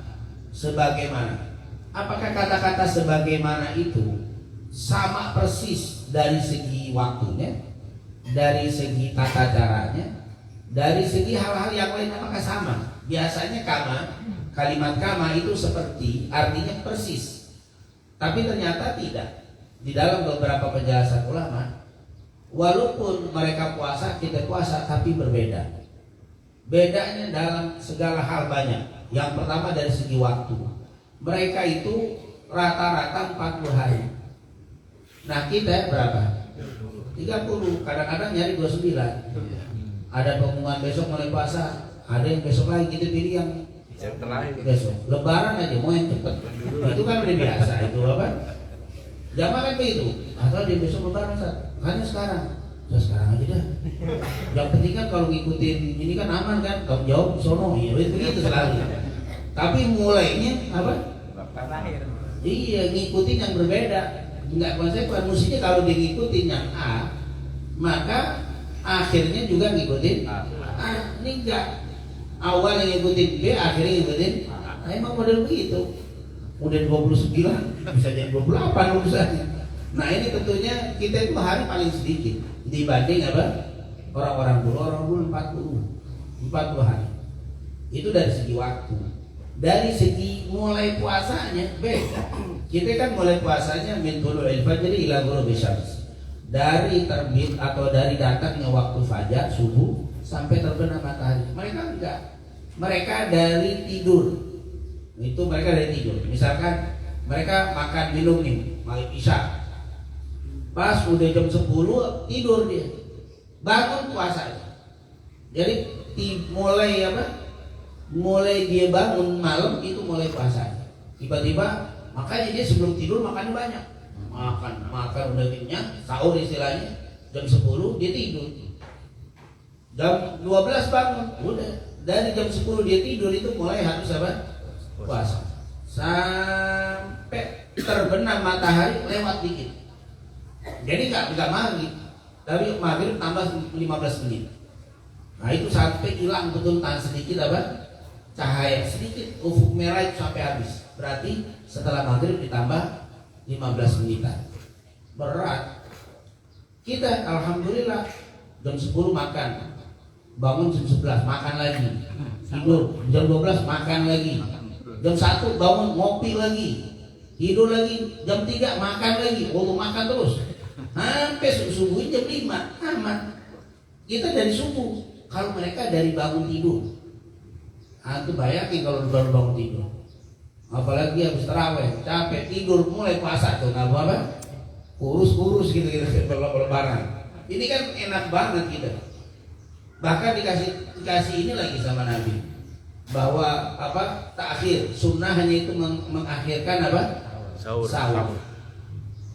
S2: sebagaimana. Apakah kata-kata sebagaimana itu sama persis dari segi waktunya, dari segi tata caranya, dari segi hal-hal yang lain apakah sama? Biasanya kalimat kama itu seperti artinya persis, tapi ternyata tidak. Di dalam beberapa penjelasan ulama, walaupun mereka puasa, kita puasa, tapi berbeda. Bedanya dalam segala hal banyak. Yang pertama dari segi waktu. Mereka itu rata-rata 40 hari. Nah kita berapa? 30, kadang-kadang nyari 29. Ada pengumuman besok mulai puasa, ada yang besok lagi, kita pilih yang besok. Lebaran aja mau yang cepat. Itu kan udah biasa itu apa? Jamaah kan begitu. Atau dia besok lebaran hanya sekarang. Sekarang aja dah. Yang penting kan kalau ngikutin ini kan aman kan, kamu jawab sono, ya begitu selalu. Tapi mulainya apa? Iya, ngikutin yang berbeda, nggak konsekuen. Mestinya kalau dia ngikutin yang A, maka akhirnya juga ngikutin A. Ini enggak. Awal yang ngikutin B, akhirnya ngikutin A. Nah, emang model begitu. Udah 29, bisa jadi 28 urusannya. Nah ini tentunya kita itu hari paling sedikit dibanding apa? Orang-orang dulu 40 hari. Itu dari segi waktu. Dari segi mulai puasanya beda. Kita kan mulai puasanya min tulu'il fajr ila ghurubi syams. Dari terbit atau dari datangnya waktu fajar subuh sampai terbenam matahari. Mereka enggak. Mereka dari tidur. Itu mereka dari tidur. Misalkan mereka makan minum nih, maghrib isya. Pas udah jam 10 tidur dia. Bangun puasa. Jadi mulai apa? Mulai dia bangun malam itu mulai puasa. Tiba-tiba makanya dia sebelum tidur makannya banyak. Makan udah kenyang, sahur istilahnya. Jam 10 dia tidur. Jam 12 bangun, udah. Dari jam 10 dia tidur itu mulai harus apa? Puasa. Sampai terbenam matahari lewat dikit. Jadi nggak maghrib, tapi maghrib tambah 15 menit. Nah itu sampai hilang betul tan sedikit apa? Cahaya sedikit, ufuk merah itu sampai habis. Berarti setelah maghrib ditambah 15 menitan. Berat. Kita alhamdulillah jam 10 makan, bangun jam 11 makan lagi, tidur jam 12 makan lagi, jam 1 bangun ngopi lagi, tidur lagi, jam 3 makan lagi, makan terus sampai subuh jam 5 aman. Kita dari subuh, kalau mereka dari bangun tidur. Antum bayangin kalau baru bangun tidur, apalagi habis tarawih, capek tidur mulai puasa tuh nggak apa? Kurus gitu lebaran. Ini kan enak banget kita. Bahkan dikasih ini lagi sama Nabi bahwa apa? Takhir sunnah hanya itu mengakhirkan apa? Sahur.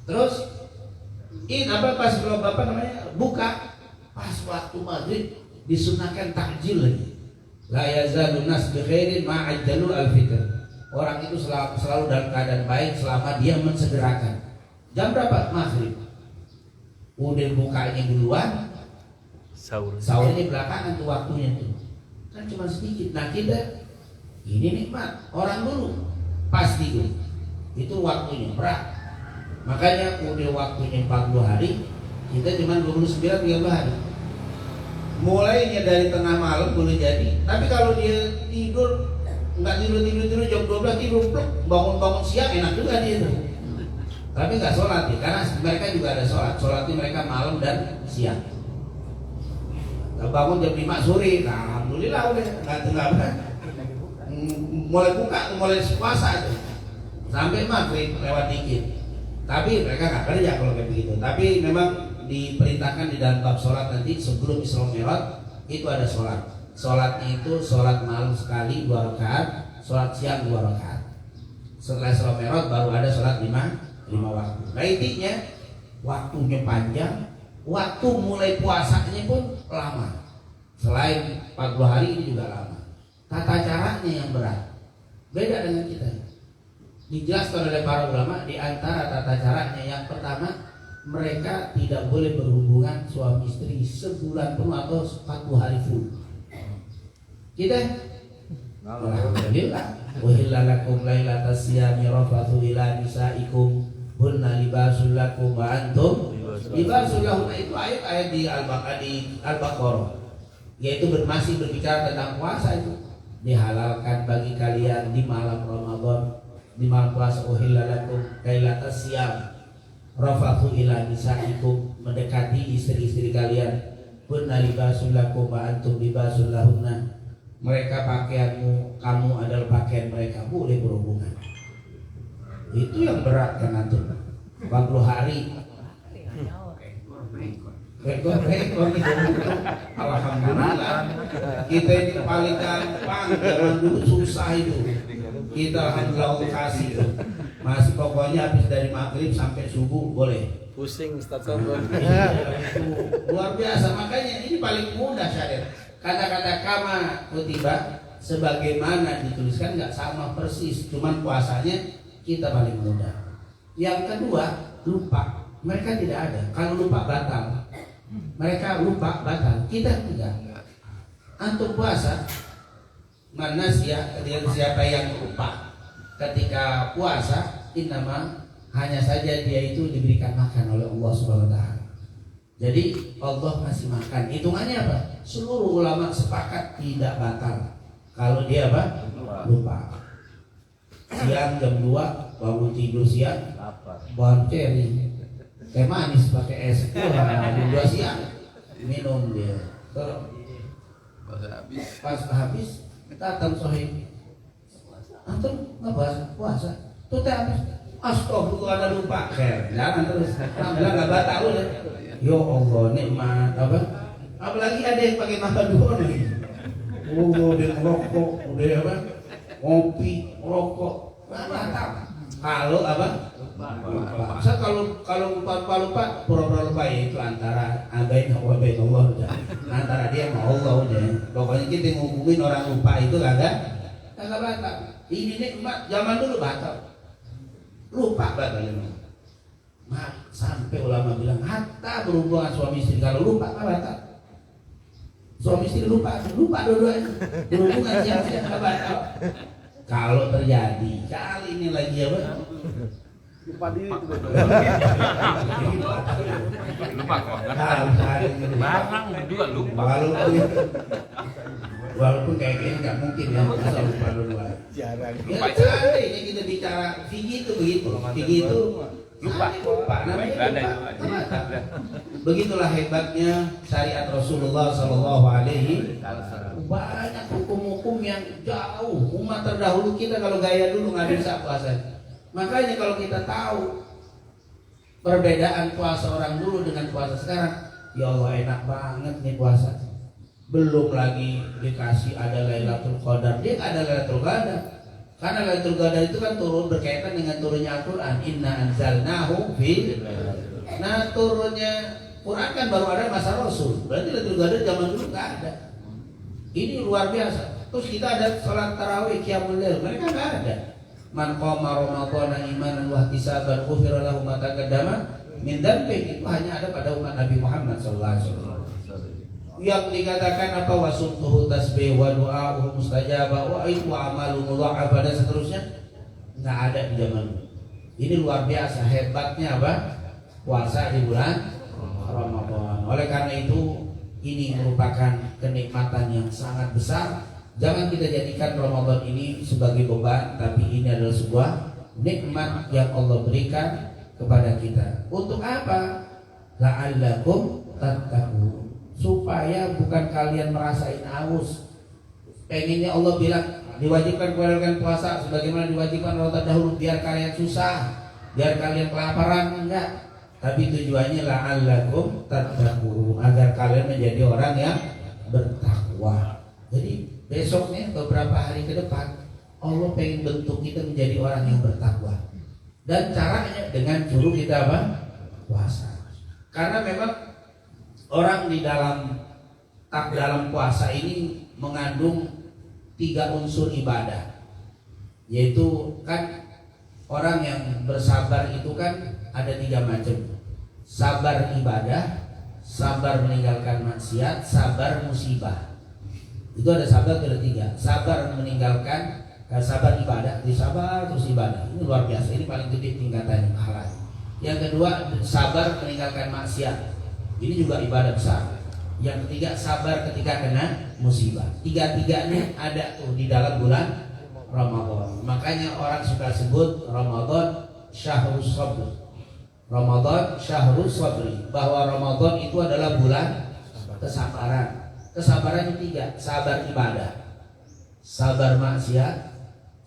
S2: Terus ini apa pas kalau bapak namanya buka pas waktu maghrib disunahkan takjil lagi. La yazalun nas bi khairin ma ajjalu al-fitr. Orang itu selalu dalam keadaan baik selama dia mensegerakan. Jam berapa? Maghrib. Udah bukanya duluan, sahurnya belakangan tuh waktunya tuh. Kan cuma sedikit. Nah kita ini nikmat. Orang dulu pas tidur itu waktunya berat. Makanya udah waktunya 40 hari, kita cuma 29 hari. Mulainya dari tengah malam boleh jadi. Tapi kalau dia tidur nggak tidur jam 12 tidur bangun siang enak juga dia itu. Tapi nggak sholat ya, karena mereka juga ada sholat. Sholatnya mereka malam dan siang. bangun jam 5 sore, nah alhamdulillah udah nggak mulai buka, mulai puasa tuh sampai maghrib lewat dikit. Tapi mereka nggak kerja kalau kayak begitu. Tapi memang diperintahkan di dalam bab sholat nanti sebelum Isra Mi'raj itu ada sholat. Sholatnya itu sholat malam sekali 2 rakaat, sholat siang 2 rakaat. Setelah Isra Mi'raj baru ada sholat 5 waktu. Nah intinya waktunya panjang, waktu mulai puasanya pun lama. Selain 40 hari ini juga lama. Tata caranya yang berat, beda dengan kita. Dijelaskan oleh para ulama di antara tata caranya yang pertama, mereka tidak boleh berhubungan suami istri sebulan penuh atau 40 hari full. Kita alhamdulillah uhilla lakum lailatas siyami rafathu ila nisaikum hunna libasul lakum wa antum libasul lahum. Itu ayat-ayat di Al-Baqarah, yaitu masih berbicara tentang puasa. Itu dihalalkan bagi kalian di malam Ramadan, di malam puasa, uhilla lakum lailatas siyam rafathu ila nisaikum, mendekati istri-istri kalian, hunna libasul lakum wa antum libasul lahunna, mereka pakaianmu, kamu adalah pakaian mereka, boleh berhubungan. Itu yang berat kan antum, 40 hari rekor gitu. Alhamdulillah kita ini paling gampang, zaman dulu susah itu. Kita alhamdulillah kasih itu masih pokoknya habis dari maghrib sampai subuh boleh.
S3: Pusing Ustaz.
S2: Luar biasa, makanya ini paling mudah syariat. Kata-kata kama kutiba sebagaimana dituliskan nggak sama persis, cuman puasanya kita paling mudah. Yang kedua, lupa. Mereka tidak ada. Kalau lupa batal. Mereka lupa batal, kita tidak. Antum puasa, manasya, siapa yang lupa ketika puasa, innama hanya saja dia itu diberikan makan oleh Allah Subhanahu wa taala. Jadi Allah masih makan. Hitungannya apa? Seluruh ulama sepakat tidak batal kalau dia apa? Lupa. Siang jam 2 bangun tidur siang, bonceng teh manis pakai es jam 2 siang minum dia. Pas habis datang sohib, antum ngebahas puasa, tuh teh habis. Astagfirullah, lupa. Jangan terus. Alhamdulillah nggak batal ya. Ya Allah, nikmat apa? Apalagi ada yang pakai makanan nih. Dia ngerokok, udah apa? Ngopi, rokok, nggak batal. Kalau apa? Lupa. Kalau lupa, pura-pura lupa ya itu antara abain wa bain Allah udah. Antara dia sama Allah udah. Pokoknya kita ngomongin orang lupa itu kagak batal. Ini nikmat zaman dulu batal. Lupa batalnya. Sampai ulama bilang hatta berhubungan suami istri kalau lupa batal. Suami istri lupa dua-duanya. Berhubungan siapa nggak batal. Kalau terjadi kali ini lagi apa?
S3: Lupa diri itu.
S4: Lupa kok.
S2: Barang
S4: juga lupa.
S2: Walaupun kayak gini nggak mungkin ya masa lupa duluan.
S3: Jarang.
S2: Ya seandainya kita bicara fikih itu begitu. Fikih itu lupa. Namanya lupa. Begitulah hebatnya syariat Rasulullah Sallallahu Alaihi Wasallam. Banyak hukum-hukum yang jauh. Umat terdahulu kita kalau gaya dulu nggak bisa puasa. Makanya kalau kita tahu perbedaan puasa orang dulu dengan puasa sekarang, ya Allah enak banget nih puasa. Belum lagi dikasih ada Lailatul Qadar, dia nggak ada Lailatul Qadar. Karena Lailatul Qadar itu kan turun berkaitan dengan turunnya Al-Quran. Inna anzalnahu fi. Nah turunnya Quran kan baru ada masa Rasul. Berarti Lailatul Qadar zaman dulu nggak ada. Ini luar biasa. Terus kita ada sholat tarawih, qiyamul lail, mereka nggak ada. Man qama ramadhana imanan wa ihtisaban ghufira lahu ma taqaddama min dzambi. Itu hanya ada pada umat Nabi Muhammad sallallahu alaihi wasallam. Yang dikatakan apa wasumtuhu tasbih wa du'a'uhu mustajaba wa itu amalu mudha'af dan seterusnya nggak ada di zaman dulu. Ini luar biasa hebatnya apa? Puasa di bulan Ramadan. Oleh karena itu ini merupakan kenikmatan yang sangat besar. Jangan kita jadikan Ramadan ini sebagai beban, tapi ini adalah sebuah nikmat yang Allah berikan kepada kita. Untuk apa? La'allakum tattaqun. supaya bukan kalian merasain haus. Pengennya Allah bilang diwajibkan kalian puasa sebagaimana diwajibkan Allah terdahulu biar kalian susah, biar kalian kelaparan, enggak. Tapi tujuannya la'allakum tattaqun, agar kalian menjadi orang yang bertakwa. Jadi besoknya beberapa hari ke depan Allah pengen bentuk kita menjadi orang yang bertakwa. Dan caranya dengan suruh kita apa? Puasa. Karena memang orang di dalam puasa ini mengandung 3 unsur ibadah. Yaitu kan orang yang bersabar itu kan ada 3 macam. Sabar ibadah, sabar meninggalkan maksiat, sabar musibah. Itu ada sabar ada 3. Sabar meninggalkan, sabar ibadah, disabar terus ibadah. Ini luar biasa. Ini paling gede tingkatannya pahala. Yang kedua sabar meninggalkan maksiat. Ini juga ibadah besar. Yang ketiga sabar ketika kena musibah. 3-tiganya ada tuh di dalam bulan Ramadan. Makanya orang suka sebut Ramadan syahrus sabr. Ramadan syahrus sabri, bahwa Ramadan itu adalah bulan kesabaran. Kesabaran itu 3, sabar ibadah, sabar maksiat,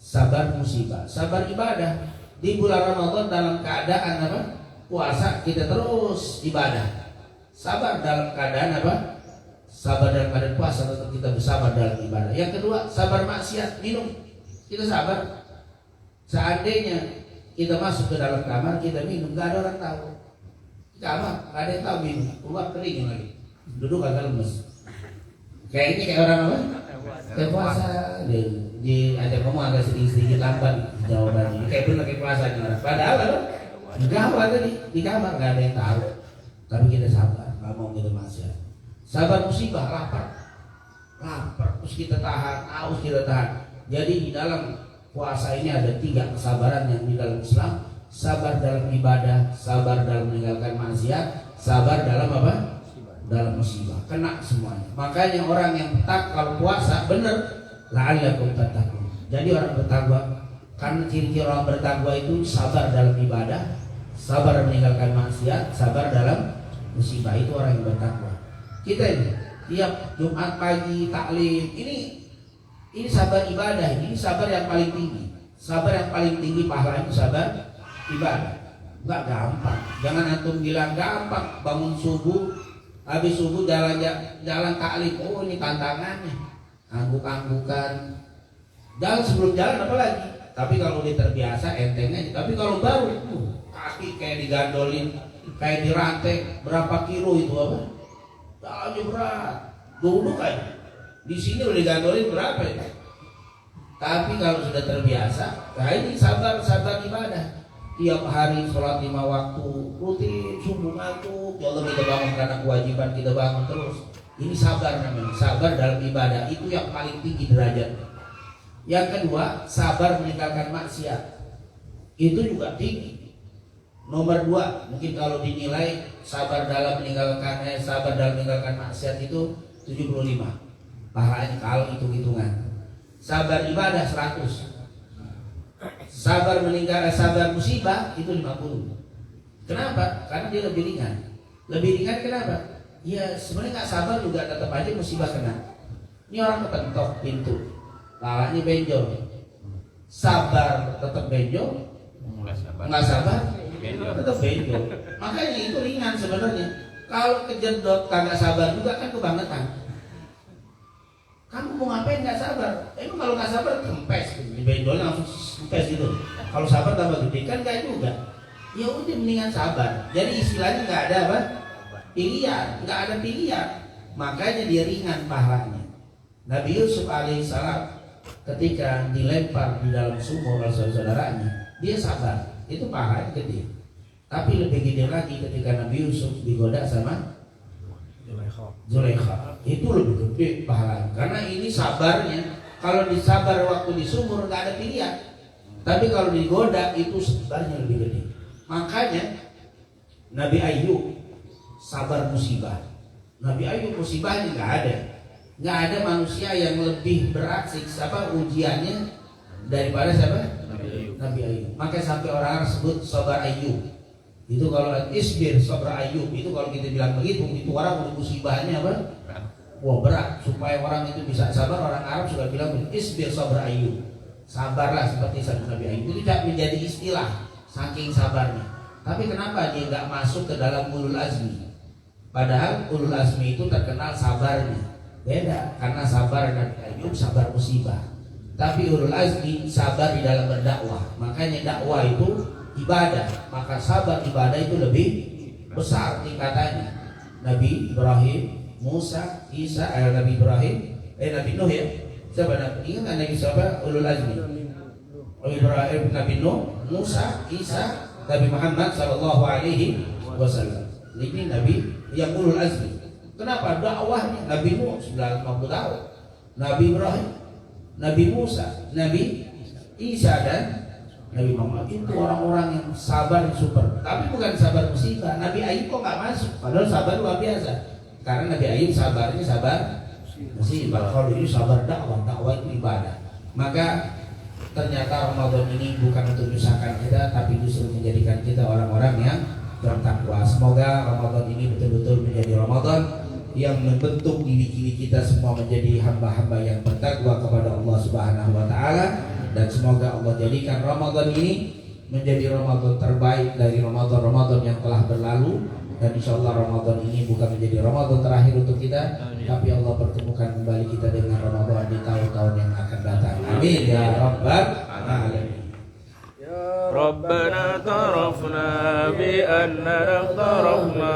S2: sabar musibah. Sabar ibadah di bulan Ramadan dalam keadaan apa? Puasa kita terus ibadah. Sabar dalam keadaan apa? Sabar dalam keadaan puasa tetap kita bersabar dalam ibadah. Yang kedua, sabar maksiat, minum. Kita sabar. Seandainya kita masuk ke dalam kamar, kita minum, gak ada orang tahu. Kamar, gak ada yang tahu minum. Keluar kering lagi. Duduk agak lemes. Kayaknya kayak orang apa? Kayak puasa. Ada ngomong agak sedikit lambat jawabannya. Kayak bener kayak puasa nih orang. Padahal apa? Enggak ada di kamar, gak ada yang tahu. Tapi kita sabar, gak mau kita maksiat. Sabar musibah, lapar, terus kita tahan, haus kita tahan. Jadi di dalam puasa ini ada 3 kesabaran yang di dalam Islam. Sabar dalam ibadah, sabar dalam meninggalkan maksiat, sabar dalam apa? Dalam musibah. Kena semuanya. Makanya orang yang kalau puasa bener, la'allakum tattaqun. Jadi orang bertakwa, karena ciri-ciri orang bertakwa itu sabar dalam ibadah, sabar meninggalkan maksiat, sabar dalam musibah. Itu orang yang bertakwa. Kita ini tiap Jumat pagi taklim, ini sabar ibadah, ini sabar yang paling tinggi. Sabar yang paling tinggi pahalanya sabar ibadah. Enggak gampang. Jangan antum bilang gampang bangun subuh, habis subuh jalan taklim. Oh, ini tantangannya. Angguk-anggukan. Jalan sebelum jalan apa lagi? Tapi kalau dia terbiasa enteng aja. Tapi kalau baru kaki kayak digandolin, kayak dirantai berapa kilo itu apa? Jalannya berat. Duduk aja. Di sini udah digandolin berapa ya? Tapi kalau sudah terbiasa, nah ini sabar ibadah. Tiap hari sholat 5 waktu, rutin subuh ngantuk. Ya Allah, kita bangun karena kewajiban, kita bangun terus. Ini sabar namanya. Sabar dalam ibadah itu yang paling tinggi derajat. Yang kedua, sabar meninggalkan maksiat. Itu juga tinggi. Nomor 2, mungkin kalau dinilai sabar dalam meninggalkan maksiat itu 75. Pahalanya kalau hitung-hitungan. Sabar ibadah 100. Sabar musibah itu 50. Kenapa? Karena dia lebih ringan. Lebih ringan kenapa? Ya sebenarnya nggak sabar juga tetap aja musibah kena. Ini orang kepentok pintu, lalanya benjol. Sabar tetap benjol, nggak sabar tetap benjol. Makanya itu ringan sebenarnya. Kalau kejedot kagak sabar juga kan kebangetan. Kamu mau ngapain nggak sabar? Emang kalau nggak sabar kempes, benjolnya langsung kempes gitu. Kalau sabar tambah gede kan nggak juga. Ya udah mendingan sabar. Jadi istilahnya nggak ada apa? Pilihan, nggak ada pilihan. Makanya dia ringan pahalanya. Nabi Yusuf alaihissalam ketika dilempar di dalam sumur oleh saudara-saudaranya, dia sabar. Itu pahalanya gede. Tapi lebih gede lagi ketika Nabi Yusuf digoda sama Zulaikha. Itu lebih gede pahalanya. Karena ini sabarnya. Kalau disabar waktu di sumur nggak ada pilihan. Tapi kalau digoda itu sabarnya lebih gede. Makanya Nabi Ayub sabar musibah. Nabi Ayub musibahnya nggak ada manusia yang lebih berat ujiannya daripada siapa? Nabi Ayub. Makanya sampai orang sebut sabar Ayub. Itu kalau isbir sabra Ayub itu kalau kita bilang begitu, itu orang musibahnya apa? Wah berat. Supaya orang itu bisa sabar, orang Arab sudah bilang isbir sabra Ayub. Sabarlah seperti Nabi Ayub. Itu tidak menjadi istilah saking sabarnya. Tapi kenapa dia nggak masuk ke dalam ulul azmi? Padahal ulul azmi itu terkenal sabarnya. Beda, karena sabar Nabi Ayub sabar musibah. Tapi ulul azmi sabar di dalam berdakwah. Makanya dakwah itu ibadah, maka sabar ibadah itu lebih besar tingkatannya. Nabi Ibrahim, Musa, Isa, Nabi Ibrahim, Nabi Nuh ya. Siapa Nabi? Ingat Nabi siapa? Ulul azmi. Ibrahim, Nabi Nuh, Musa, Isa, Nabi Muhammad sallallahu alaihi wasallam. Ini Nabi yang ulul azmi. Kenapa? Dakwahnya Nabi Nuh 950 tahun. Nabi Ibrahim, Nabi Musa, Nabi Isa dan Nabi Muhammad itu orang-orang yang sabar super. Tapi bukan sabar musibah. Nabi Ayub kok nggak masuk? Padahal sabar luar biasa. Karena Nabi Ayub sabarnya sabar musibah. Kalau ini sabar dakwah, dakwah itu ibadah. Maka ternyata Ramadan ini bukan untuk menyusahkan kita, tapi justru menjadikan kita orang-orang yang bertakwa. Semoga Ramadan ini betul-betul menjadi Ramadan yang membentuk diri kita semua menjadi hamba-hamba yang bertakwa kepada Allah Subhanahu wa taala, dan semoga Allah jadikan Ramadan ini menjadi Ramadan terbaik dari Ramadan-Ramadan yang telah berlalu, dan insyaallah Ramadan ini bukan menjadi Ramadan terakhir untuk kita, tapi Allah pertemukan kembali kita dengan Ramadan di tahun-tahun yang akan datang. Amin ya rabbal alamin.
S3: ربنا اعترفنا بأننا اقترفنا